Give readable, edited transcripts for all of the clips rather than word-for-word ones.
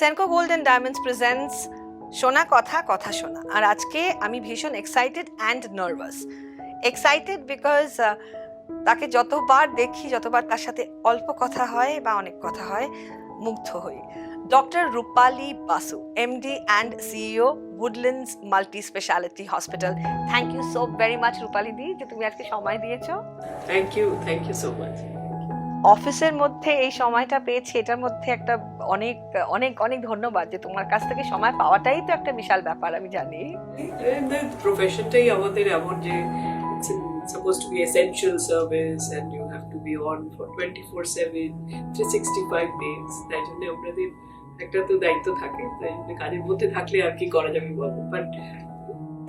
Senco gold and diamonds presents শোনা কথা কথা শোনা। আর আজকে আমি ভীষণ excited and nervous. Excited because তাকে যতবার দেখি, যতবার তার সাথে অল্প কথা হয় বা অনেক কথা হয়, মুগ্ধ হই। Doctor Rupali Basu, MD and CEO, Woodlands multi speciality hospital. Thank you so very much Rupali di, যে তুমি আজকে সময় দিয়েছো। Thank you so much. অফিসের মধ্যে এই সময়টা পেয়েছি, এটার মধ্যে একটা অনেক অনেক অনেক ধন্যবাদ, যে তোমার কাছ থেকে সময় পাওয়াটাই তো একটা বিশাল ব্যাপার, আমি জানি। প্রফেশনটাই আমাদের এমন যে supposed to be essential service and you have to be on for 24/7 365 days. তাই জন্য আমাদের একটা তো দায়িত্ব থাকে, তাই জন্য কাজের মধ্যে থাকলে আর কি করা যাবে বলবো। বাট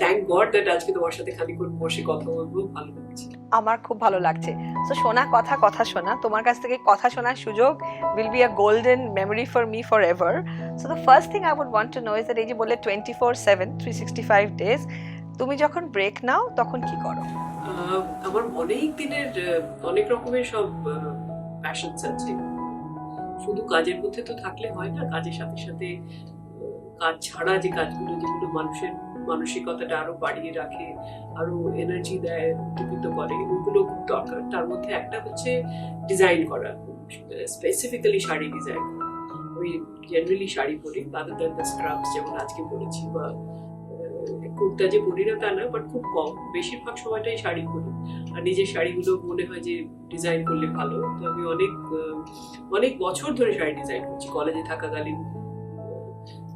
থ্যাংক গড দ্যাট আজকে তোমার সাথে খানিকক্ষণ বসে কথা বলবো, ভালো লাগছে। আমার খুব ভালো লাগছে। সো শোনা কথা কথা শোনা, তোমার কাছ থেকে কথা শোনার সুযোগ will be a golden memory for me forever. So the first thing I would want to know is that এই যে বললে 24/7 365 days, তুমি যখন ব্রেক নাও তখন কি করো? আমার অনেক দিনের অনেক রকমের সব প্যাশনস আছে। শুধু কাজের মধ্যে তো থাকলে হয় না, কাজের সাথে সাথে কাজ ছাড়া যে কাজগুলো, যেগুলো মানুষের মানসিকতাটা আরো বাড়িয়ে রাখে, আরো এনার্জি দেয়, উদ্দীপিত করে, ওইগুলো খুব দরকার। তার মধ্যে একটা হচ্ছে ডিজাইন করা, স্পেসিফিক্যালি শাড়ি ডিজাইন। ওই জেনারেলি শাড়ি পরি, আদার দ্যান দ্য স্ক্রাবস যেমন আজকে পরেছি, বা কুর্তা যে পরি না তা না, বাট খুব কম, বেশিরভাগ সময়টাই শাড়ি পরি। আর নিজের শাড়িগুলো মনে হয় যে ডিজাইন করলে ভালো। তো আমি অনেক বছর ধরে শাড়ি ডিজাইন করছি, কলেজে থাকাকালীন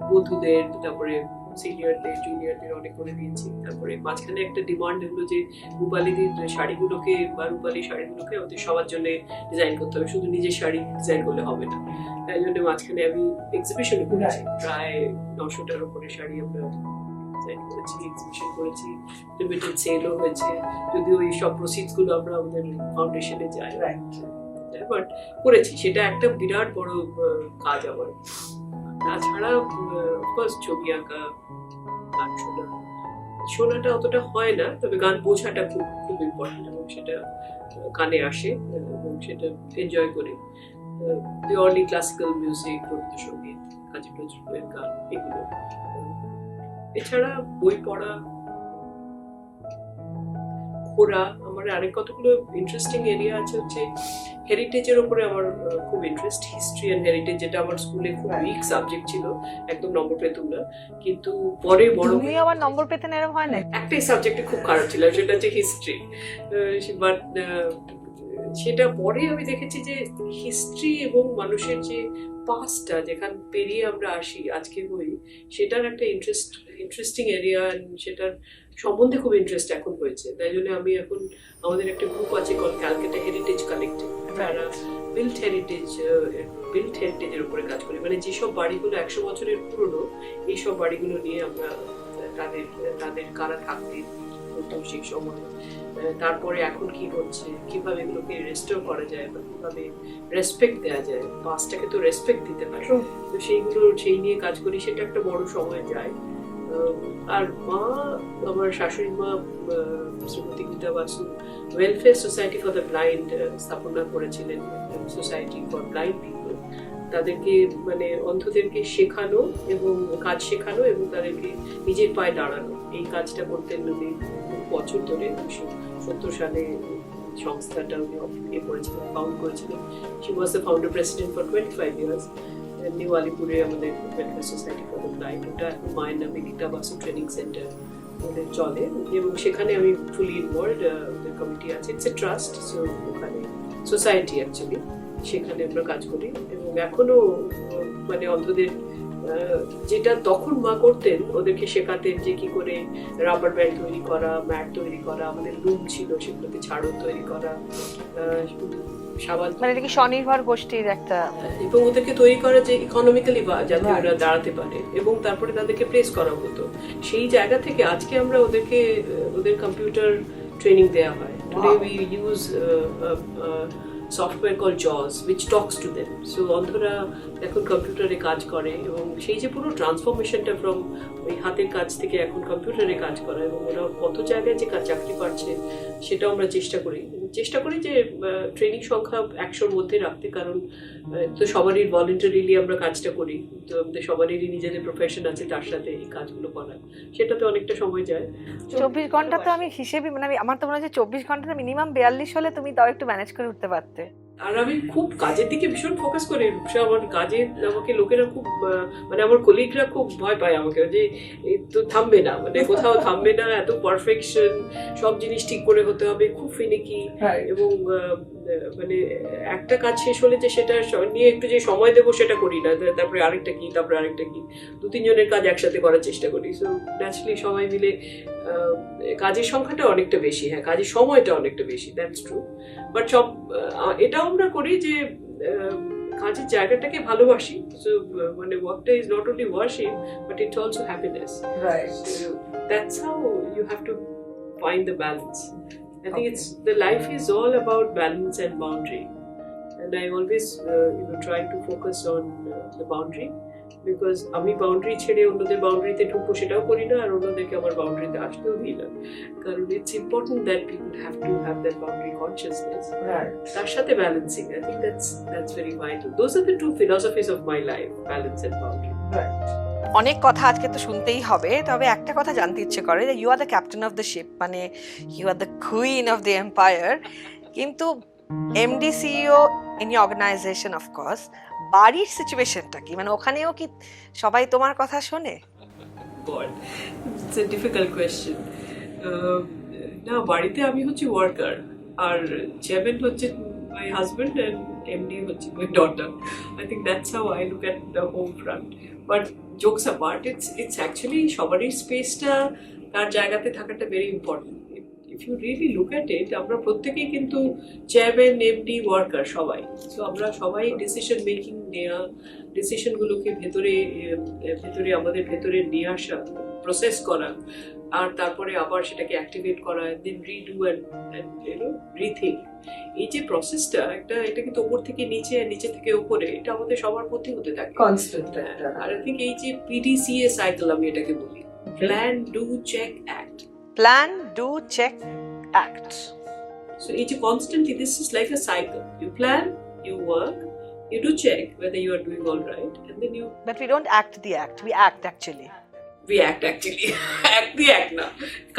বন্ধুদের, তারপরে সিনিয়রদের, জুনিয়রদের অনেক করে দিয়েছি। তারপরে মাঝখানে একটা ডিমান্ড হলো যে রূপালীদের শাড়িগুলোকে বা রূপালী শাড়িগুলোকে আমাদের সবার জন্য ডিজাইন করতে হবে, শুধু নিজের শাড়ি ডিজাইন করলে হবে না। তাই জন্য মাঝখানে আমি এক্সিবিশনে করেছি, প্রায় 900টার উপরে শাড়ি আমরা ডিজাইন করেছি, এক্সিবিশন করেছি, লিমিটেড সেলও হয়েছে। যদিও এই সব প্রসিডস গুলো আমরা আমাদের ফাউন্ডেশনে যাই, বাট করেছি। সেটা একটা বিরাট বড় কাজ আমার। তাছাড়া অফকোর্স ছবি আঁকা, গান শোনাটা অতটা হয় না, তবে গান বোঝাটা খুব খুব ইম্পর্টেন্ট, এবং সেটা কানে আসে এবং সেটা এনজয় করি। পিওরলি ক্লাসিক্যাল মিউজিক, রবীন্দ্রসঙ্গীত, কাজী নজরুলের গান, এগুলো। এছাড়া বই পড়া, ঘোরা। আমার আরেক কতগুলো ইন্টারেস্টিং এরিয়া আছে, হচ্ছে হেরিটেজের উপরে আমার খুব ইন্টারেস্ট। হিস্ট্রি অ্যান্ড হেরিটেজ, যেটা আমার স্কুলে খুব উইক সাবজেক্ট ছিল, একদম নম্বর পেতাম না, কিন্তু পরে বড় তুমি আবার নম্বর পেতে না, এরকম হয় না? একটাই সাবজেক্টে খুব খারাপ ছিল, সেটা হচ্ছে হিস্ট্রি। বাট সেটা পরে আমি দেখেছি যে হিস্ট্রি এবং মানুষের যে পাস্টটা, যেখান পেরিয়ে আমরা আসি আজকে হই, সেটার একটা ইন্টারেস্টিং এরিয়া, সেটার সম্বন্ধে খুব ইন্টারেস্ট এখন হয়েছে। তাই জন্য আমি এখন, আমাদের একটা গ্রুপ আছে ক্যালকাটা হেরিটেজ কালেক্টিভ, তারা বিল্ট হেরিটেজের উপরে কাজ করি। মানে যেসব বাড়িগুলো 100 বছরের পুরনো, এইসব বাড়িগুলো নিয়ে আমরা তাদের কারা থাকতেন সেই সময়, তারপরে এখন কি হচ্ছে, কিভাবে এগুলোকে রেস্টোর করা যায়, বা কিভাবে রেসপেক্ট দেওয়া যায়, পাস্টটাকে তো রেসপেক্ট দিতে পারে। তো সেই নিয়ে কাজ করি, সেটা একটা বড় সময় যায়। আর মা, আমার শাশুড়ি মা Shrimati Gita Basu welfare society for the blind স্থাপনা করেছিলেন, সোসাইটি ফর ব্লাইন্ড পিপল। তাদেরকে মানে অন্ধদেরকে শেখানো এবং কাজ শেখানো এবং তাদেরকে নিজের পায়ে দাঁড়ানো, এই কাজটা করতেন উনি বছর ধরে। 1970 সালে সংস্থাটা উনি করেছিলেন, ফাউন্ড করেছিলেন। She was the founder president for 25 years. নিউ আলিপুরে আমাদের welfare society for the blind, ওটা এখন মায়ের নামে গীতা বাসু ট্রেনিং সেন্টার ওদের চলে, এবং সেখানে আমি ফুলি ইনভলভড। ওদের কমিটি আছে, ইটস এ ট্রাস্ট, সো ওখানে সোসাইটি অ্যাকচুয়ালি, সেখানে আমরা কাজ করি। এবং এখনো মানে অন্ধদের যেটা তখন মা করতেন, ওদেরকে শেখাতেন যে কি করে রাবার ব্যান্ড তৈরি করা, ম্যাট তৈরি করা, আমাদের রুম ছিল সেগুলোতে ছাড়ও তৈরি করা, সাবান, মানে এটা কি স্বনির্ভর গোষ্ঠীর একটা, এবং ওদেরকে তৈরি করা যে ইকোনমিক্যালি যাতে ওরা দাঁড়াতে পারে, এবং তারপরে তাদেরকে প্লেস করা হতো। সেই জায়গা থেকে আজকে আমরা ওদের কম্পিউটার ট্রেনিং দেওয়া হয়। Today we use software call জজ which talks to them. So অন্ধরা এখন কম্পিউটারে কাজ করে, এবং সেই যে পুরো ট্রান্সফরমেশনটা ফ্রম ওই হাতের কাজ থেকে এখন কম্পিউটারে কাজ করা, এবং ওরা কত জায়গায় যে চাকরি পাচ্ছে সেটাও আমরা চেষ্টা করি। চেষ্টা করি যে ট্রেনিং সংখ্যা 100-র মধ্যে রাখতে, কারণ তো সবারই ভলেন্টারিলি আমরা কাজটা করি, তো আমাদের সবারই নিজেদের প্রফেশন আছে, তার সাথে এই কাজগুলো করা, সেটাতে অনেকটা সময় যায়। 24 ঘন্টা তো আমি হিসেবে মানে আমার তো মনে হয় যে 24 ঘন্টা মিনিমাম 42 হলে তুমি তাও একটু ম্যানেজ করে উঠতে পারতে। আর আমি খুব কাজের দিকে ভীষণ ফোকাস করি। আমার কাজে আমাকে লোকেরা খুব মানে আমার কলিগরা খুব ভয় পায় আমাকে, যে এই তো থামবে না, মানে কোথাও থামবে না, এত পারফেকশন, সব জিনিস ঠিক করে হতে হবে, খুব ফিনিকি। এবং মানে একটা কাজ শেষ হলে যে সেটা নিয়ে একটু যে সময় দেবো সেটা করি না, তারপরে আরেকটা কি, তারপরে আরেকটা কি, 2-3 জনের কাজ একসাথে করার চেষ্টা করি। সো ন্যাচারালি সবাই মিলে কাজের সংখ্যাটা অনেকটা বেশি, হ্যাঁ কাজের সময়টা অনেকটা বেশি, দ্যাটস ট্রু। বাট সব এটাও আমরা করি যে কাজের জায়গাটাকে ভালোবাসি। সো মানে ওয়ার্কটা is not only worship but it's also happiness, right? So that's how you have to find the balance. I think it's the life is all about balance and boundary, and I always try to focus on the boundary, because আমি boundary ছেড়ে অন্যদের বাউন্ডারিতে ঢুকবো সেটাও করি না, আর অন্যদেরকে আমার বাউন্ডারিতে আসতেও দিই না, কারণ it's important that people have to have that boundary consciousness, তার সাথে balancing. I think that's very vital. Those are the two philosophies of my life, balance and boundary. অনেক কথা আজকে তো শুনতেই হবে, তবে একটা কথা জানতে ইচ্ছে করে যে you are the captain of the ship, মানে you are the queen of the empire, কিন্তু MD CEO in your organisation of course, বাড়ির সিচুয়েশনটা কি, মানে ওখানেও কি সবাই তোমার কথা শোনে? It's a difficult question. না, বাড়িতে আমি হচ্ছে ওয়ার্কার, আর চেয়ারম্যান হচ্ছে মাই হাজব্যান্ড, অ্যান্ড এমডি হচ্ছে my daughter. I think that's how I look at the home front. But jokes apart, it's actually সবারই স্পেসটা তার জায়গাতে থাকাটা very important. If you really look at it, আমরা প্রত্যেকেই কিন্তু চেয়ারম্যান, এমডি, ওয়ার্কার সবাই। সো আমরা সবাই ডিসিশন মেকিং নেওয়া, ডিসিশনগুলোকে ভেতরে আমাদের ভেতরে নিয়ে আসা, প্রসেস করা, আর তারপরে আবার সেটাকে অ্যাক্টিভেট করা, দেন রিডু অ্যান্ড রিথিঙ্ক। এই যে প্রসেসটা, এটা কিন্তু ওপর থেকে নিচে আর নিচে থেকে উপরে, এটা আমাদের সবার মধ্যে হতে থাকে কনস্ট্যান্ট। আর আই থিঙ্ক এই যে পিডিসিএ সাইকেল আমি এটাকে বলি, plan, do, check, act. Plan, do, check, act. So it's constantly, this is like a cycle. You plan, you work, you do check whether you are doing all right, and then you... But we don't act the act, we act actually. We act actually. Act the act না,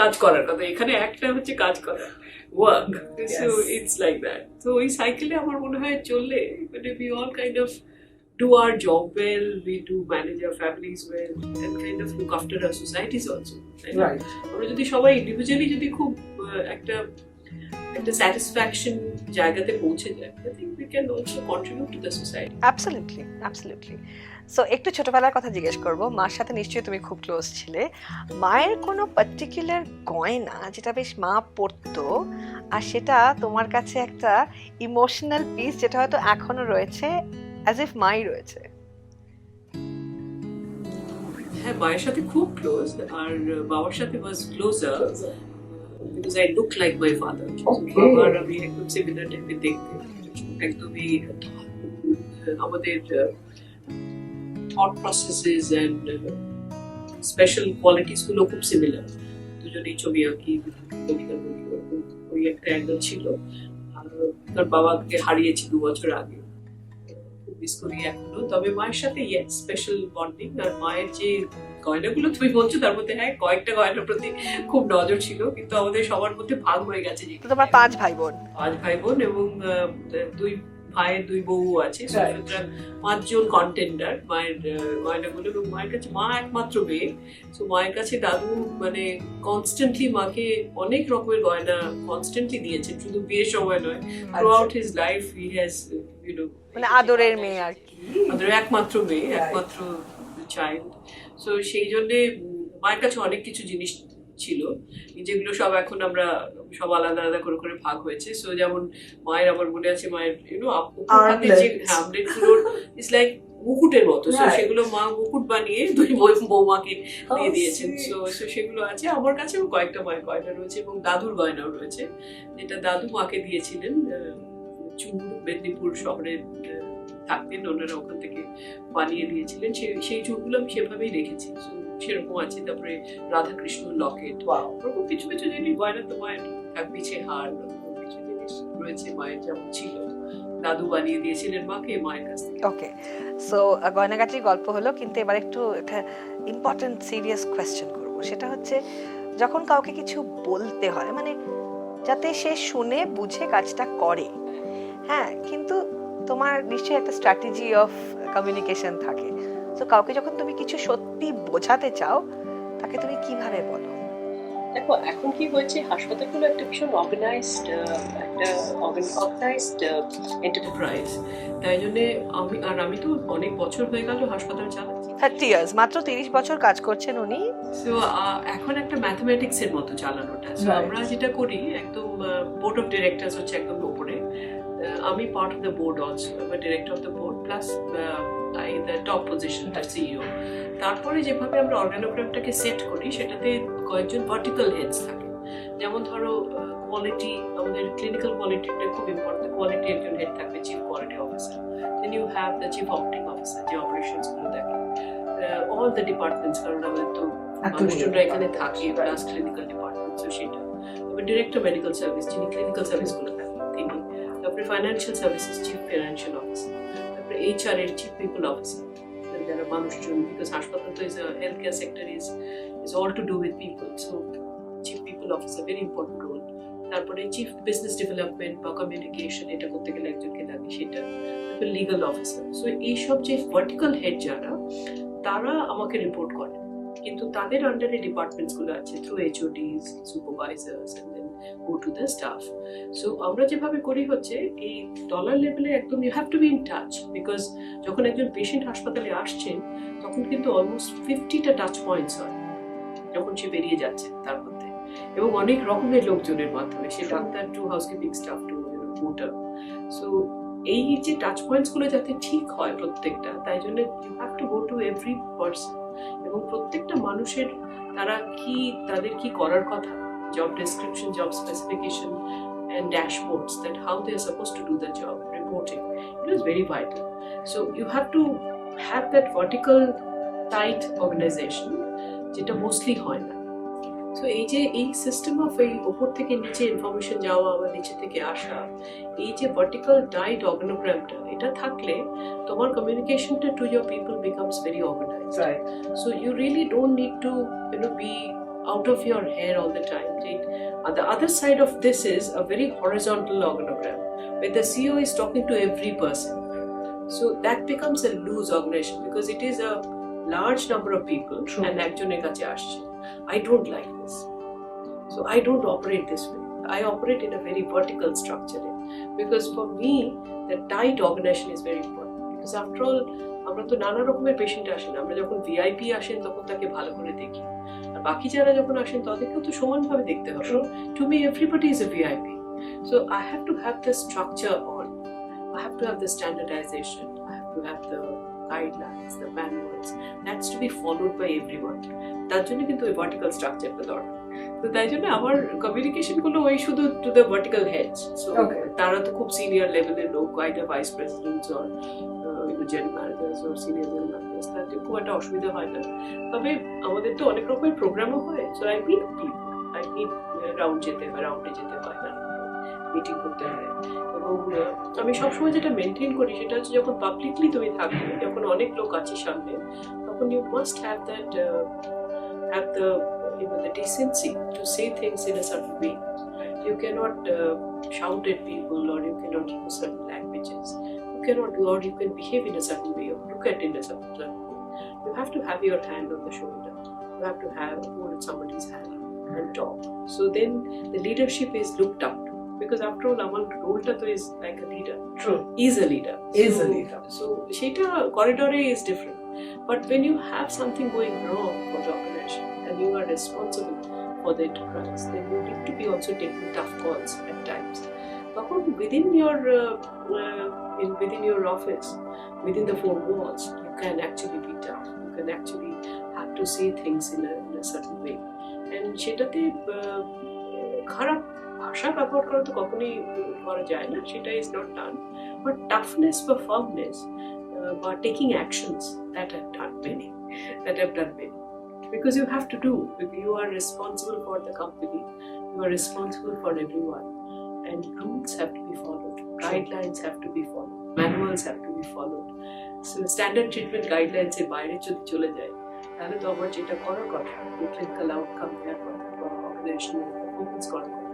কাজ করার কথা। এখানে একটা হচ্ছে কাজ করা, work. So it's like that. So এই সাইকেলে আমার মনে হয় চললে, মানে we all kind of do our job well, we do manage our families well, and kind of look after our societies also. Right. আমরা যদি সবাই ইন্ডিভিজুয়ালি যদি খুব একটা স্যাটিসফ্যাকশন জায়গাতে পৌঁছে যায়, I think we can also contribute to the society. Absolutely, absolutely. So একটু ছোটবেলার কথা জিজ্ঞেস করব। মার সাথে নিশ্চয়ই তুমি খুব ক্লোজ ছিলে। মায়ের কোনো পার্টিকুলার গয়না যেটা বেশ মা পরতো, আর সেটা তোমার কাছে একটা ইমোশনাল পিস, যেটা হয়তো এখনো রয়েছে, অ্যাজ ইফ মাই রয়েছে? হ্যাঁ, মায়ের সাথে খুব ক্লোজ, আর বাবার সাথে ওয়াজ closure, because I look like my father. বাবার আমি একদম সিমিলার টাইপের দেখতে, একদমই আমাদের thought processes and special qualities গুলো খুব সিমিলার। দুজনেই ছবি আঁকি, ওই একটা অ্যাঙ্গেল ছিল। আর তার বাবাকে হারিয়েছি 2 বছর আগে, খুব মিস করি এখনো। তবে মায়ের সাথে স্পেশাল বন্ডিং। আর মায়ের যে গয়নাগুলো তুমি বলছো, তার মধ্যে হ্যাঁ কয়েকটা গয়নার প্রতি খুব নজর ছিল, কিন্তু আমাদের সবার মধ্যে ভাগ হয়ে গেছে। তোমার 5 ভাই বোন? 5 ভাই বোন, এবং 2 ভাইয়ের 2 বউ আছে, সুতরাং 5 জন কন্টেন্ডার মায়ের গয়নাগুলো। এবং মায়ের কাছে, মা একমাত্র মেয়ে, তো মায়ের কাছে দাদু মানে কনস্ট্যান্টলি মাকে অনেক রকমের গয়না কনস্ট্যান্টলি দিয়েছেন, শুধু বিয়ের সময় নয়, through out his life he has মানে আদরের মেয়ে আর কি, আদরের একমাত্র মেয়ে, একমাত্র চাইল্ড। সো সেই জন্যে মায়ের কাছে অনেক কিছু জিনিস ছিল, যেগুলো সব এখন আমরা সব আলাদা আলাদা করে করে ভাগ হয়েছে। সো যেমন মায়ের, আমার মনে আছে মায়ের ইটস লাইক মুকুটের মতো, সেগুলো মা মুকুট বানিয়ে 2 বৌমাকে দিয়ে দিয়েছেন। সো সেগুলো আছে আমার কাছেও, কয়েকটা মায়ের গয়না রয়েছে, এবং দাদুর গয়নাও রয়েছে, যেটা দাদু মাকে দিয়েছিলেন। চুর মেদিনীপুর শহরে থাকতেন ওনারা, ওখান থেকে বানিয়ে দিয়েছিলেন। সেই চুরগুলো আমি সেভাবেই রেখেছি, সেরকম আছে। তারপরে রাধাকৃষ্ণ লকেট, ওরকম কিছু কিছু জিনিস গয়না তো মায়ের, পিছে হার, কিছু জিনিস জিনিস রয়েছে মায়ের, যেমন ছিল দাদু বানিয়ে দিয়েছিলেন মাকে মায়ের কাছ থেকে। ওকে, সো গয়নাগাটির গল্প হলো, কিন্তু এবার একটু একটা ইম্পর্টেন্ট সিরিয়াস কোয়েশ্চেন করবো। সেটা হচ্ছে, যখন কাউকে কিছু বলতে হয়, মানে যাতে সে শুনে বুঝে কাজটা করে, হ্যাঁ, কিন্তু তোমার নিশ্চয়ই একটা স্ট্র্যাটেজি অফ কমিউনিকেশন থাকে। তো কাউকে যখন তুমি কিছু সত্যি বোঝাতে চাও, তাকে তুমি কিভাবে বলো? দেখো এখন কি হয়েছে, হাসপাতালগুলো একটা ভীষণ অর্গানাইজড এন্টারপ্রাইজ। তাই জন্য আমি তো অনেক বছর হয়ে গেল হাসপাতাল চালাচ্ছি, 30 ইয়ার্স, মাত্র 30 বছর কাজ করছেন উনি। সো এখন একটা ম্যাথমেটিক্স এর মতো চালানোটা। সো আমরা যেটা করি, একদম বোর্ড অফ ডিরেক্টরস হচ্ছে একদম উপরে, আমি part of the board also, আমি director of the board plus I the top position the CEO. তারপরে যেভাবে আমরা অর্গানোগ্রামটাকে সেট করি, সেটাতে কয়েকজন ভার্টিক্যাল হেডস থাকে। যেমন ধরো কোয়ালিটি, আমাদের ক্লিনিক্যাল কোয়ালিটিটা খুব ইম্পর্টেন্ট, কোয়ালিটি একজন হেড থাকবে, chief quality officer. Then you have the chief operating officer, যে অপারেশনস গুলো দেখে, অল দ্য ডিপার্টমেন্টস, কারণ আমাদের তো মানুষজনরা এখানে থাকে, প্লাস ক্লিনিক্যাল ডিপার্টমেন্ট, তো সেটা। তারপর ডিরেক্টর মেডিকেল সার্ভিস, যিনি ক্লিনিক্যাল সার্ভিস গুলো থাকেন তিনি। তারপরে financial services, chief financial officer. তারপরে এইচআর এর চিফ পিপল অফিসার, যারা মানুষজন, বিকজ হাসপাতাল তো is health care sector is all to do with people, so chief people officer very important role. তারপরে চিফ বিজনেস ডেভেলপমেন্ট বা কমিউনিকেশন, এটা করতে গেলে একজনকে লাগে, সেটা। তারপরে লিগাল অফিসার। সো এইসব যে ভার্টিক্যাল হেড যারা, তারা আমাকে রিপোর্ট করে, কিন্তু তাদের আন্ডারে ডিপার্টমেন্টস গুলো আছে, through HODs, supervisors, and then go to the staff. So আমরা যেভাবে করি হচ্ছে, এই ডলার লেভেলে একদম you have to be in touch, because যখন একজন পেশেন্ট হাসপাতালে আসছেন, তখন কিন্তু অলমোস্ট 50টা টাচ পয়েন্টস হয় যখন সে বেরিয়ে যাচ্ছে তার মধ্যে, এবং অনেক রকমের লোকজনের মাধ্যমে, সে ডাক্তার to housekeeping staff to porter. So এই যে টাচ পয়েন্টস গুলো যাতে ঠিক হয় প্রত্যেকটা, তাই জন্য you have to go to every person, এবং প্রত্যেকটা মানুষের তাদের কি করার কথা, job description, job specification, and dashboards that how they are supposed to do the job, reporting. It is very vital. So you have to have that vertical tight organization, যেটা mostly হয় না। সো এই system of এই উপর থেকে নিচে information যাওয়া বা নিচে থেকে আসা, এই যে ভার্টিক্যাল টাইট অর্গানোগ্রামটা, এটা থাকলে তোমার কমিউনিকেশনটা to your people becomes very organised. So you really don't need to be out of your hair all the time. Right? The other side of this is a very horizontal organogram where the CEO is talking to every person. So that becomes a loose organization because it is a large number of people. True. And একজনের কাছে আসছে. I don't like this. So I don't operate this way. I operate in a very vertical structure because for me the tight organization is very important because after all আমরা তো নানা রকমের patient আসেন, আমরা যখন ভিআইপি আসেন তখন তাকে ভালো করে দেখি, আর বাকি যারা যখন আসেন তাদেরকেও তো সমানভাবে দেখতে হবে। To me everybody is a VIP, so I have to have the structure on, I have to have the standardisation, I have to have the guidelines, the manuals, that's too be followed by everyone. তার জন্য কিন্তু ওই vertical স্ট্রাকচারটা দরকার। তো তাই জন্য আমার কমিউনিকেশন গুলো ওই শুধু to the vertical heads, so তারা তো খুব সিনিয়র লেভেলের লোক, either vice presidents or general managers or senior general managers, তাদের খুব একটা অসুবিধা হয় না। তবে আমাদের তো অনেক রকমের প্রোগ্রামও হয়, so I meet people, I meet রাউন্ডে যেতে হয় না, মিটিং করতে হয়। এবং আমি সবসময় যেটা মেনটেন করি সেটা হচ্ছে, যখন পাবলিকলি তুমি থাকবে, যখন অনেক লোক আছে সামনে, তখন you must have that the decency to say things in a certain way. You cannot shout at people, or you cannot use certain languages. You cannot do, or you can behave in a certain way, or look at it in a certain way. You have to have your hand on the shoulder. You have to hold somebody's hand and talk. So then the leadership is looked up to. Because after all, our role is like a leader. True. Is a leader. So sheta corridor is different. But when you have something going wrong for the organization and you are responsible for the enterprise, then you need to be also taking tough calls at times. But within your office, within the four walls, you can actually be tough. You can actually have to say things in a certain way. And সেটাতে খারাপ ভাষা ব্যবহার করা তো কখনোই করা যায় না, সেটা is not done. But toughness বা ফার্মনেস বা taking actions, that have done many, because you have to do, you are responsible for the company, you are responsible for everyone, and rules have to be followed, guidelines have to be followed, manuals have to be followed. So standard treatment guidelines এর বাইরে যদি চলে যায় তাহলে তো আমার যেটা করার কথা, ক্লিনিক্যাল আউটকাম দেওয়ার কথা বা অপারেশনাল পারফরমেন্স করার কথা,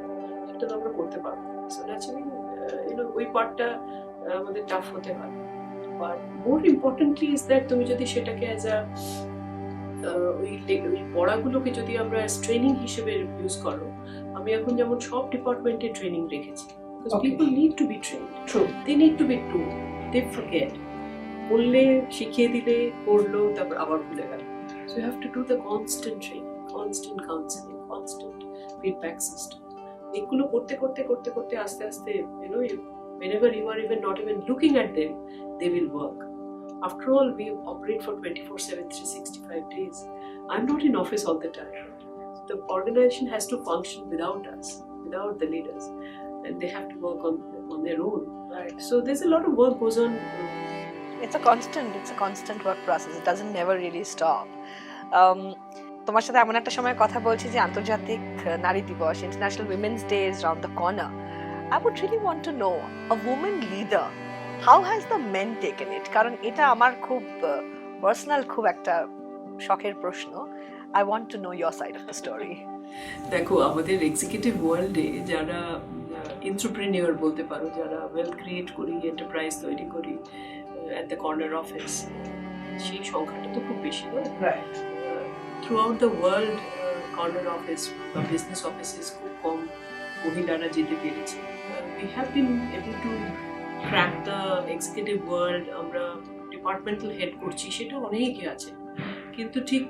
সেটা তো আমরা করতে পারবো। সো ন্যাচারালি ওই পার্টটা আমাদের টাফ হতে হয়। But more importantly is that তুমি যদি সেটাকে অ্যাজ আ ওই পড়াগুলোকে যদি আমরা ট্রেনিং হিসেবে ইউজ করো, আমি এখন যেমন সব ডিপার্টমেন্টে ট্রেনিং রেখেছি, because people need to be trained. True. They need to be told. They forget. বললে শিখিয়ে দিলে পড়লো তারপর আবার ভুলে গেল। So you have to do the constant training, constant counseling, constant feedback system. এগুলো করতে করতে করতে করতে আস্তে আস্তে whenever you are even not even looking at them, they will work. After all, we operate for 24/7, 365 days. I'm not in office all the time. The organization has to function without us, without the leaders, and they have to work on their own. Right. So there's a lot of work goes on. It's a constant work process. It doesn't never really stop. তোমার সাথে এমন একটা সময় কথা বলছি যে আন্তর্জাতিক নারী দিবস, international women's day is round the corner. I would really want to know, a woman leader, how has the men taken it? কারণ এটা আমার খুব পার্সোনাল, খুব একটা শখের প্রশ্ন. I want to know your side of the story. দেখো, আমাদের এক্সিকিউটিভ ওয়ার্ল্ডে যারা এন্টারপ্রেনিউর বলতে পারো, যারা ওয়েলথ ক্রিয়েট করি, এন্টারপ্রাইজ তৈরি করি অ্যাট দ্য কর্নার অফিস, সেই সংখ্যাটা তো খুব বেশি নয়। Right. Throughout the world corner office বা বিজনেস অফিসেস খুব কম মহিলারা যেতে পেরেছে। We have been able to crack the executive world. আমরা ডিপার্টমেন্টাল হেড করছি, সেটা অনেকই আছে, কিন্তু ঠিক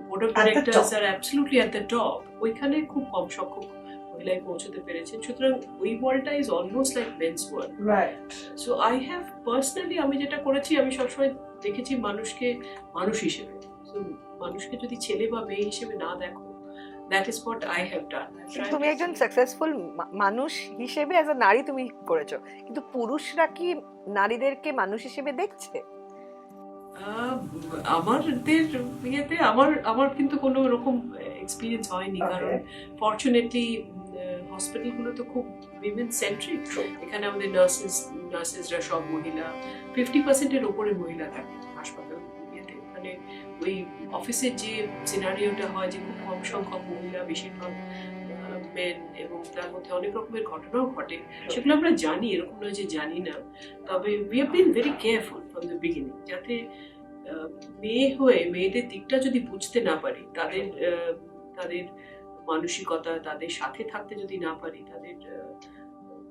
বোর্ড অফ ডাইরেক্টরস আর অ্যাবসলিউটলি অ্যাট দ্য টপ, ওইখানে খুব কম সংখ্যক মহিলাই পৌঁছতে পেরেছেন। সুতরাং ওই ওয়ার্ল্ডটা is almost like men's world. Right. So I have personally, আমি যেটা করেছি, আমি সবসময় দেখেছি মানুষকে মানুষ হিসেবে। সো মানুষকে যদি ছেলে বা মেয়ে হিসেবে না দেখো, that is what I have ডান। তুমি একজন সাকসেসফুল মানুষ হিসেবে অ্যাজ আ নারী তুমি করেছো, কিন্তু পুরুষরা কি নারীদেরকে মানুষ হিসেবে দেখছে? আমাদের ইয়েতে আমার কিন্তু কোনো রকম এক্সপিরিয়েন্স হয়নি, কারণ ফরচুনেটলি হসপিটালগুলো তো খুব উইমেন সেন্ট্রিক। এখানে আমাদের নার্সেসরা সব মহিলা, 50%-এর ওপরে মহিলা থাকে হাসপাতাল ইয়েতে। মানে ওই অফিসের যে সিনারিওটা হয় যে খুব কম সংখ্যক মহিলা, বেশিরভাগ মেন, এবং তার মধ্যে অনেক রকমের ঘটনাও ঘটে, সেগুলো আমরা জানি, এরকম নয় যে জানি না। তবে we have been very careful from the beginning, যাতে মেয়ে হয়ে মেয়েদের দিকটা যদি বুঝতে না পারি, তাদের মানসিকতা, তাদের সাথে থাকতে যদি না পারি, তাদের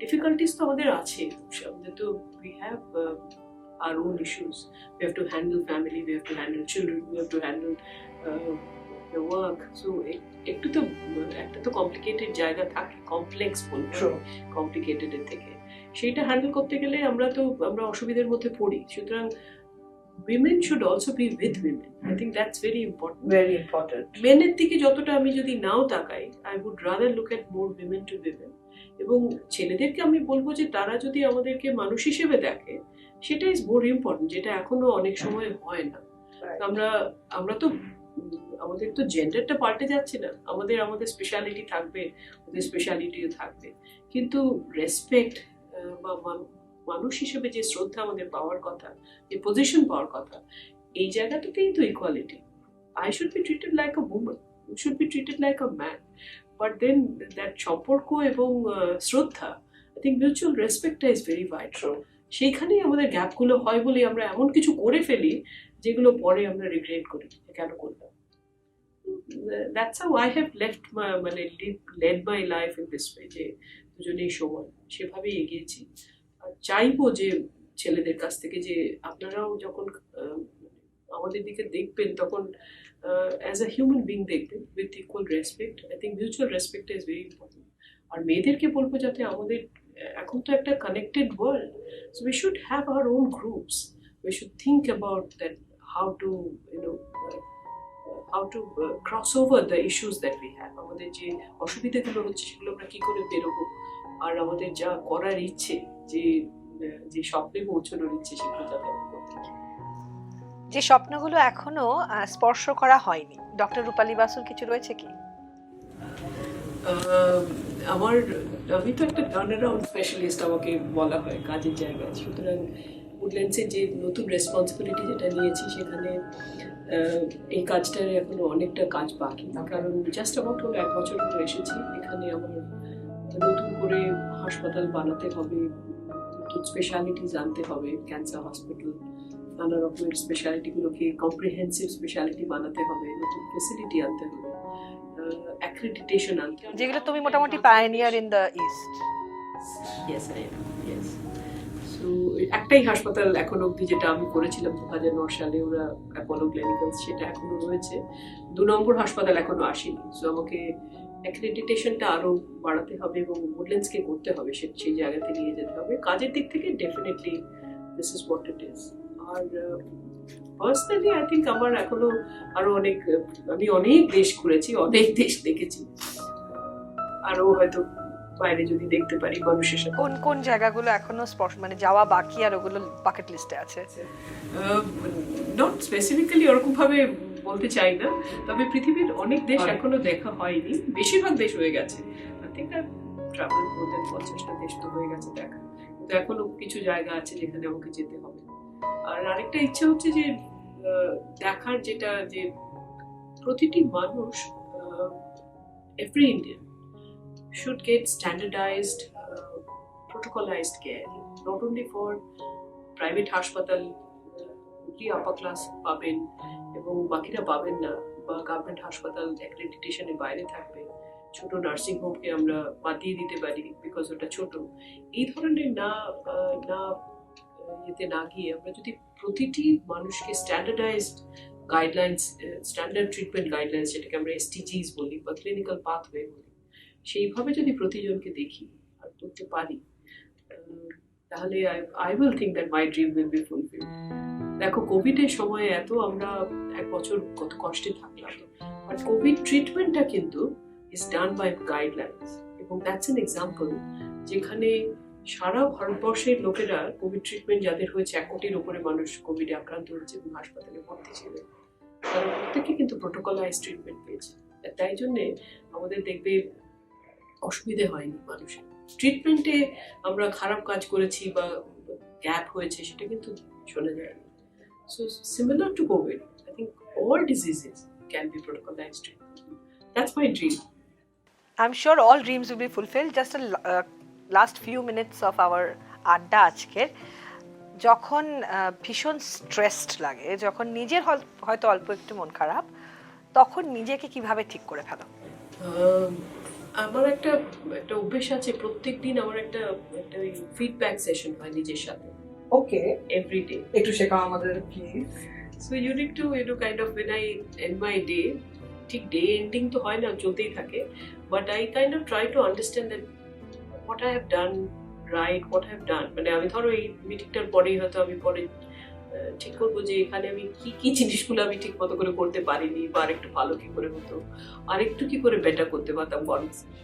ডিফিকাল্টিস তো আমাদের আছে। আমাদের তো we have our own issues. We have to handle family, we have to handle children, we have to handle the work. So একটা তো কমপ্লিকেটেড জায়গা থাকে, কমপ্লেক্স বলতে কমপ্লিকেটেড এর থেকে সেইটা হ্যান্ডেল করতে গেলে আমরা অসুবিধার মধ্যে পড়ি। সুতরাং women should also be with women. I think that's very important. Very important. মেনের দিকে যতটা আমি যদি নাও তাকাই, I would rather look at more women to women. এবং ছেলেদেরকে আমি বলবো যে তারা যদি আমাদেরকে মানুষ হিসেবে দেখে, সেটা ইজ মোর ইম্পর্টেন্ট, যেটা এখনো অনেক সময় হয় না। আমরা তো আমাদের তো জেন্ডারটা পাল্টে যাচ্ছে না, আমাদের স্পেশালিটি থাকবে, ওদের স্পেশালিটিও থাকবে, কিন্তু রেসপেক্ট বা মানুষ হিসেবে যে শ্রদ্ধা আমাদের পাওয়ার কথা, যে পজিশন পাওয়ার কথা, এই জায়গাটাতেই তো equality. I should be treated like a woman, you should be treated like a man, but then that সম্পর্ক এবং শ্রদ্ধা, I think mutual respect is very vital. সেইখানেই আমাদের গ্যাপগুলো হয় বলে আমরা এমন কিছু করে ফেলি যেগুলো পরে আমরা রিগ্রেট করি, কেন করলাম। That's how I have led my life in this way, যে দুজনেই সমান, সেভাবেই এগিয়েছি। আর চাইবো যে ছেলেদের কাছ থেকে যে আপনারাও যখন আমাদের দিকে দেখবেন, তখন অ্যাজ আ হিউম্যান বিং দেখবেন, with equal respect. I think mutual respect is very important. আর মেয়েদেরকে বলবো যাতে আমাদের এখন তো একটা connected world, so we should have our own groups, we should think about that how to cross over the issues that we have. আমাদের যে অসুবিধাগুলো হচ্ছে সেগুলো আমরা কী করে বেরোবো, আর আমাদের যা করার ইচ্ছে, যে স্বপ্নে পৌঁছানোর ইচ্ছে, সেগুলো যাতে আমরা করতে পারি। যে স্বপ্নগুলো এখনো স্পর্শ করা হয়নি, ডক্টর রূপালী বাসুর কিছু রয়েছে কি? আমার আমি তো একটা টার্ন অ্যারাউন্ড স্পেশালিস্ট আমাকে বলা হয় কাজের জায়গায়, সুতরাং উডল্যান্ডসের যে নতুন রেসপন্সিবিলিটি যেটা নিয়েছি সেখানে এই কাজটার এখনো অনেকটা কাজ বাকি, কারণ জাস্ট অ্যাবাউট হলো 1 বছর হলো এসেছি এখানে। আমার নতুন করে হাসপাতাল বানাতে হবে, নতুন স্পেশালিটিস আনতে হবে, ক্যান্সার হসপিটাল, নানা রকমের স্পেশালিটিগুলোকে কম্প্রিহেন্সিভ স্পেশালিটি বানাতে হবে, নতুন ফেসিলিটি আনতে হবে, অ্যাক্রেডিটেশন আনতে হবে, যেগুলো তুমি মোটামুটি pioneer in the east. Yes I am, yes. So একটাই হাসপাতাল এখন অবধি যেটা আমি করেছিলাম 2009 সালে, ওরা অ্যাপোলো ক্লিনিক্যালস, সেটা এখনো রয়েছে। 2 নম্বর হাসপাতাল এখনো আসেনি। সো আমাকে অ্যাক্রেডিটেশনটা আরো বাড়াতে হবে এবং উডল্যান্ডসকে করতে হবে, সেই জায়গাতে নিয়ে যেতে হবে। কাজের দিক থেকে definitely this is what it is. আর পার্সোনালি আই থিঙ্ক আমার এখনো আরো অনেক, আমি অনেক দেশ ঘুরেছি, অনেক দেশ দেখেছি, আরো হয়তো বাইরে যদি দেখতে পারি মানুষের সাথে। কোন কোন জায়গাগুলো এখনো মানে যাওয়া বাকি আর ওগুলো বাকেট লিস্টে আছে? নট স্পেসিফিক্যালি ওরকম ভাবে বলতে চাই না, তবে পৃথিবীর অনেক দেশ এখনো দেখা হয়নি, বেশিরভাগ দেশ হয়ে গেছে। I think I travel more than 50টা দেশ তো হয়ে গেছে দেখা, কিন্তু এখনো কিছু জায়গা আছে যেখানে আমাকে যেতে হবে। আর আরেকটা ইচ্ছা হচ্ছে যে দেখার, যেটা যে প্রতিটি মানুষ, every Indian should get standardized, protocolized care, not only for private হাসপাতাল কি আপার ক্লাস পাবেন এবং বাকিরা পাবেন না, বা গভর্নমেন্ট হাসপাতাল অ্যাক্রেডিটেশনের বাইরে থাকবে, ছোট নার্সিং হোমকে আমরা বাতিয়ে দিতে পারি বিকজ ওটা ছোট, এই ধরনের না এতে না গিয়ে আমরা যদি প্রতিটি মানুষকে standardised guidelines, standard treatment guidelines, যেটাকে আমরা STGs বলি বা ক্লিনিক্যাল পাথওয়ে বলি, সেইভাবে যদি প্রতিজনকে দেখি আর করতে পারি, তাহলে I will think that my dream will be fulfil. দেখো, কোভিডের সময় এত আমরা 1 বছর কত কষ্টে থাকলাম, বাট কোভিড ট্রিটমেন্টটা কিন্তু ইজ ডান বাই গাইডলাইন্স, এবং দ্যাটস অ্যান এক্সাম্পল যেখানে সারা ভারতবর্ষের লোকেরা কোভিড ট্রিটমেন্ট, যাদের হয়েছে 1 কোটির উপরে মানুষ কোভিডে আক্রান্ত হয়েছে এবং হাসপাতালে ভর্তি ছিলেন, তারা প্রত্যেকে কিন্তু প্রোটোকলাইজ ট্রিটমেন্ট পেয়েছে। তাই জন্যে আমাদের দেখবে অসুবিধে হয়নি মানুষের ট্রিটমেন্টে। আমরা খারাপ কাজ করেছি বা গ্যাপ হয়েছে সেটা কিন্তু শোনা যায় না। So similar to Covid, I think all diseases can be protocolized. That's my dream. I'm sure all dreams will be fulfilled. Just a last few minutes of our আড্ডা আজকের, যখন ভীষণ স্ট্রেসড লাগে, যখন নিজের হয়তো অল্প একটু মন খারাপ, তখন নিজেকে কিভাবে ঠিক করে ফেলো? আমার একটা অভ্যেস আছে, প্রত্যেকদিন আমার একটা ফিডব্যাক সেশন হয় নিজের সাথে। ওকে, এভরিডে একটু শেখাও আমাদের please. So you need to kind of, when I end my day, ঠিক ডে এন্ডিং তো হয় না, চলতেই থাকে, but I kind of try to understand that what I have done right, what I have done. মানে আমি ধরো এই মিটিংটার পরেই হয়তো আমি পরে ঠিক করবো যে এখানে আমি কি জিনিসগুলো আমি ঠিক মতো করে করতে পারিনি, বা আরেকটু ভালো কি করে হতো, আরেকটু কি করে বেটার করতে পারতাম।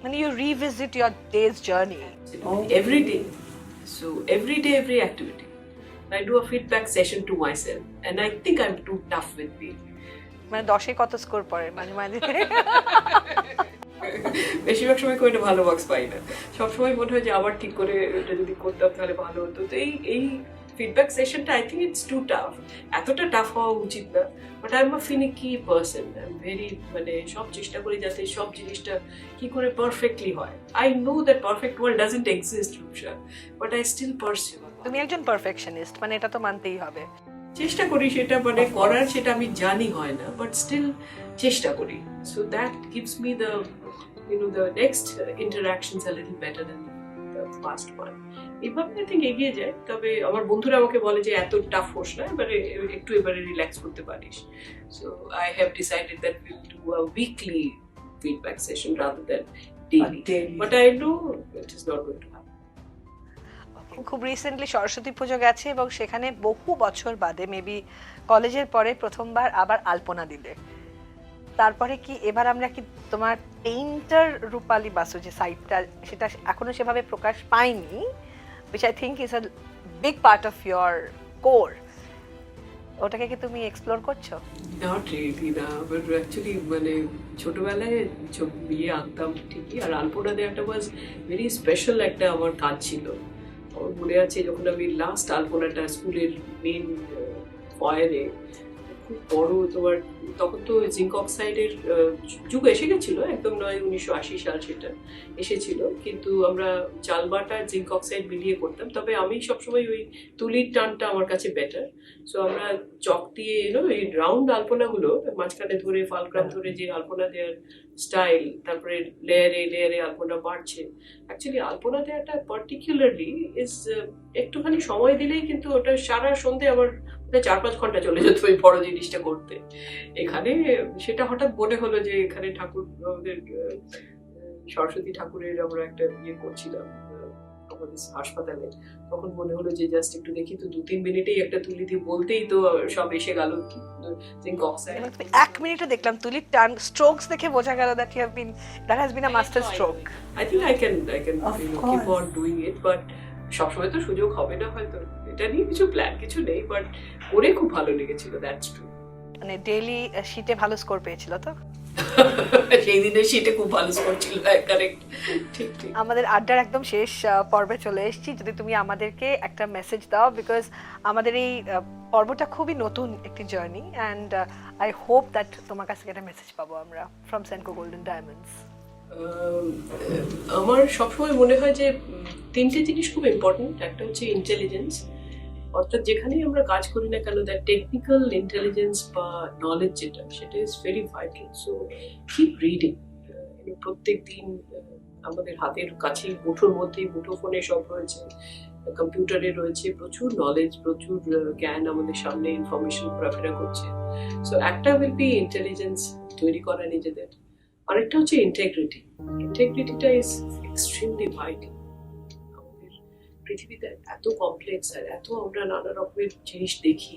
মানে you revisit your days journey every day. So every day, every activity, I do a feedback session to myself, and I think I'm too tough with me. মানে 10-এ কত স্কোর পড়ে মাঝে মাঝে? বেশিরভাগ সময় কোনো ভালো মার্কস পাই না, সবসময় মনে হয় যে আবার ঠিক করে এটা যদি করতাম তাহলে ভালো হতো। তো এই feedback সেশনটা I think it's two tough, এতটা টাফ হওয়া উচিত না, but I am a ফিনিকি person, I am very, মানে সব চেষ্টা করি যাতে সব জিনিসটা কি করে পারফেক্টলি হয়। I know that perfect world doesn't exist, Rupsa, but I still pursue. তুমি একজন পারফেকশনিস্ট, মানে এটা তো মানতেই হবে। চেষ্টা করি সেটা, মানে করার সেটা আমি জানি হয় না, বাট স্টিল চেষ্টা করি। So that gives me the the next interactions a little better than the past one. এইভাবে আই থিঙ্ক এগিয়ে যায়। তবে আমার বন্ধুরা আমাকে বলে যে এত টাফ হোস না, এবারে রিল্যাক্স করতে পারিস। So I have decided that will do a weekly feedback session rather than daily, but I know it is not going to happen. খুব রিসেন্টলি সরস্বতী পুজো গেছে এবং সেখানে বহু বছর বাদে, মেবি কলেজের পরে প্রথমবার আবার আলপনা দিলে। তারপরে কি এবার আমরা কি তোমার পেইন্টার রূপালী বাসু যে সাইডটা, সেটা এখনো সেভাবে প্রকাশ পায়নি, which I think is a big part of your core, ওটাকে কি তুমি এক্সপ্লোর করছো? নট রিয়েলি না, বাট অ্যাকচুয়ালি মানে ছোটবেলায় ছবি আঁকতাম ঠিকই, আর আলপনা দেওয়াটা ওয়াজ ভেরি স্পেশাল একটা আমার কাজ ছিল। আমার মনে আছে যখন আমি লাস্ট আলপনাটা স্কুলের মেন ফয়ারে, খুব বড় তোমার, তখন তো জিঙ্ক অক্সাইডের যুগ এসে গেছিলো, একদম নয় 1980 সাল সেটা এসেছিল, কিন্তু আমরা চালবাটা জিঙ্ক অক্সাইড মিলিয়ে করতাম। তবে আমি সবসময় ওই তুলির টানটা আমার কাছে বেটার। সো আমরা চক দিয়ে এই রাউন্ড আলপনাগুলো মাঝখানে ধরে ফালক্রাম ধরে যে আলপনা দেওয়ার স্টাইল, তারপরে লেয়ারে লেয়ারে আলপনা বাড়ছে। অ্যাকচুয়ালি আলপনা দেওয়াটা পার্টিকুলারলি ইজ একটুখানি সময় দিলেই কিন্তু ওটা সারা সন্ধে আবার 4-5 ঘন্টা চলে যেত ওই বড় জিনিসটা করতে। এখানে সেটা হঠাৎ মনে হলো যে এখানে ঠাকুর, আমাদের সরস্বতী ঠাকুরের আমরা একটা ইয়ে করছিলাম আমাদের হাসপাতালে, তখন মনে হলো যে জাস্ট একটু দেখি তো 2-3 মিনিটেই একটা তুলি দিয়ে বলতেই তো সব এসে গেল জিঙ্ক অক্সাইড। এবং তুমি 1 মিনিটে দেখলাম তুলির টান, স্ট্রোকস দেখে বোঝা গেল that has been a master stroke. I think I can Of keep course. on doing it, but সবসময় তো সুযোগ হবে না হয়তো, এটা নিয়ে কিছু প্ল্যান কিছু নেই, বাট করে খুব ভালো লেগেছিল, দ্যাটস ট্রু। মানে ডেইলি শীটে ভালো স্কোর পেয়েছিল তো? সেই দিনে সেটা খুব ভালো স্কোর ছিল, কারেক্ট, ঠিক ঠিক। আমাদের আড্ডার একদম শেষ পর্বে চলে এসেছি। যদি তুমি আমাদেরকে একটা মেসেজ দাও, বিকজ আমাদের এই পর্বটা খুবই নতুন একটি journey, and I hope that তোমার কাছ থেকে একটা মেসেজ পাবো আমরা ফ্রম সেনকো গোল্ডেন ডায়মন্ডস। আমার সবসময় মনে হয় যে 3টে জিনিস খুব ইম্পর্টেন্ট। একটা হচ্ছে ইন্টেলিজেন্স, অর্থাৎ যেখানেই আমরা কাজ করি না কেন, দ্যাট টেকনিক্যাল ইন্টেলিজেন্স বা নলেজ যেটা, সেটা is very vital. So keep reading. প্রত্যেক দিন আমাদের হাতের কাছে মুঠোর মধ্যেই, মুঠোফোনে সব রয়েছে, কম্পিউটারে রয়েছে প্রচুর নলেজ, প্রচুর জ্ঞান আমাদের সামনে, ইনফরমেশন ঘোরাফেরা করছে। সো একটা উইল বি ইন্টেলিজেন্স তৈরি করা নিজেদের। আরেকটা হচ্ছে ইন্টেগ্রিটি। ইন্টেগ্রিটিটা ইজ এক্সট্রিমলি ভাইটাল। আমাদের পৃথিবীতে এত কমপ্লেক্স আর এত আমরা নানা রকমের জিনিস দেখি,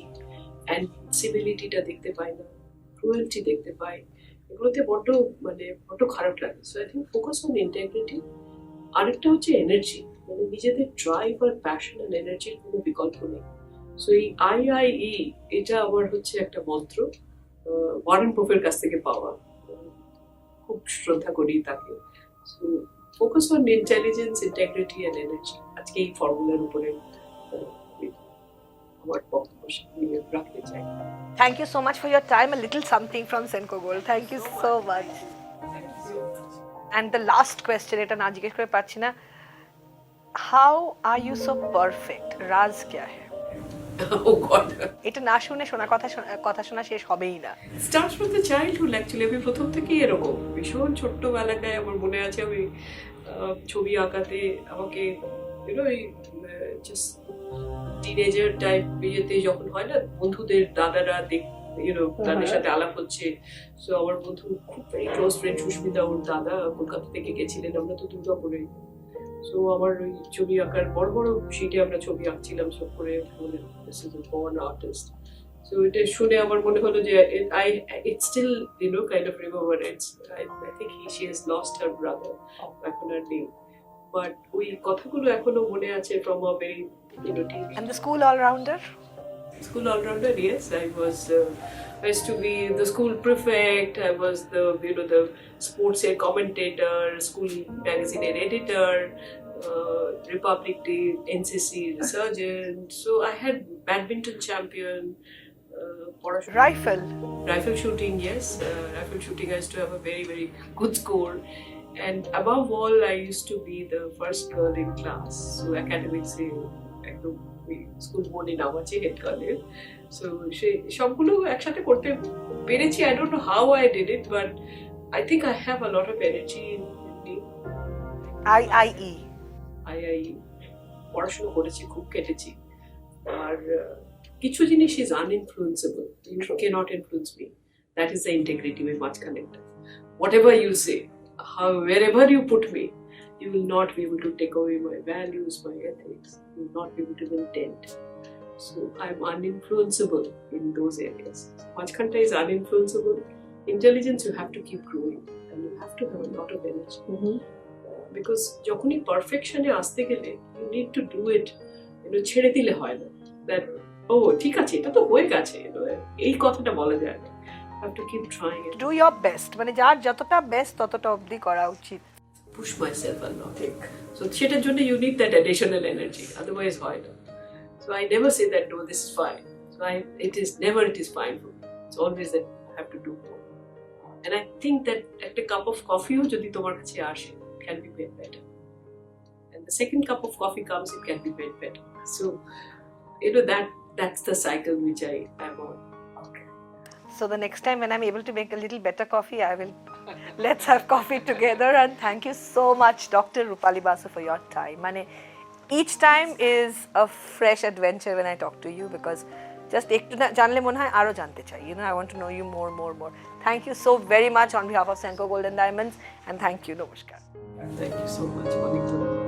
অ্যানসিবিলিটিটা দেখতে পাই না, ক্রুয়েলটি দেখতে পাই, এগুলোতে বড্ড খারাপ লাগে। So I think focus on integrity. আরেকটা হচ্ছে এনার্জি, মানে নিজেদের ড্রাইভ আর প্যাশন আর এনার্জির কোনো বিকল্প নেই। সো এই IIE এটা আমার হচ্ছে একটা মন্ত্র, ওয়ারেন বাফের কাছ থেকে পাওয়া, খুব শ্রদ্ধা করি তাকে। So focus on intelligence, integrity and energy. আজকে এই ফর্মুলার উপরে আমার বক্তব্য নিয়ে রাখতে চাই। Thank you so much for your time. A little something from Senko Gold. Thank you so much. And the last question, এটা না জিজ্ঞেস করে পাচ্ছি না, how are you so perfect? রাজ क्या है? Oh God. এটা না শুনে কথা শোনা শেষ হবেই না। Starts from the childhood actually. আমি প্রথম থেকেই এরকম, ভীষণ ছোট্টবেলায় আমার মনে আছে আমি ছবি আঁকাতে আমাকে জাস্ট টিনেজার টাইপ বিয়েতে যখন হয় না, বন্ধুদের দাদারা তাদের সাথে আলাপ হচ্ছে। সো আমার বন্ধু খুব ভেরি ক্লোজ ফ্রেন্ড সুস্মিতা, ওর দাদা কলকাতা থেকে গেছিলেন, আমরা তো দুর্গাপুরে। সো আমার ওই ছবি আঁকার বড় বড় শিটে আমরা ছবি আঁকছিলাম সব করে, বর্ন আর্টিস্ট। সো এটা শুনে আমার মনে হলো যে it still kind of remembrance. I think she has lost her brother এখন আর নেই, বাট ওই কথাগুলো এখনো মনে আছে from a very And the school all-rounder? School all-rounder, yes. I used to be the school prefect. I was the sports commentator, school magazine editor, Republic Day NCC resurgent. So I had badminton champion. Rifle shooting, yes. Rifle shooting, I used to have a very, very good score. And above all, I used to be the first girl in class. So academics, একদম school বোর্ডে নাম আছে head গার্লের। So সে সবগুলো একসাথে করতে পেরেছি। I don't know how I did it, but I think I have a lot of energy in me. IIE পড়াশোনা করেছি, খুব কেটেছি। আর কিছু জিনিস is uninfluenceable, you can't influence me. That is the integrity with মাঝখানে একটা, whatever you say, wherever you put me, you will not be able to take away my values, my ethics. You will not be able to even dent. So I'm uninfluenceable in those areas. Majkhanta is uninfluenceable. Intelligence, you have to keep growing, and you have to have a lot of energy. Because যখনই perfection এ আসতে গেলে, you need to do it, ছেড়ে দিলে হয় না। That ও ঠিক আছে, এটা তো হয়ে গেছে, এই কথাটা বলা যায় না। I have to keep trying it. Do your best, মানে যার যতটা বেস্ট ততটা অবধি করা উচিত। Push myself a lot. So সেটার জন্য you need that additional energy, otherwise হয় না। So I never say that no, this is fine. So it is fine for me. It's always that I have to do more. And I think that একটা cup of coffee যদি তোমার কাছে আসে, it can be made better. And the second cup of coffee comes, it can be made better. So that's the cycle which I am on. So the next time when I'm able to make a little better coffee, I will let's have coffee together. And thank you so much, Dr. Rupali Basu, for your time. Mane, each time is a fresh adventure when I talk to you, because just ekটু জানলে মনে হয় আরো জানতে চাই, I want to know you more. Thank you so very much on behalf of Senco Gold and Diamonds, and thank you. Namaskar. Thank you so much, Monica.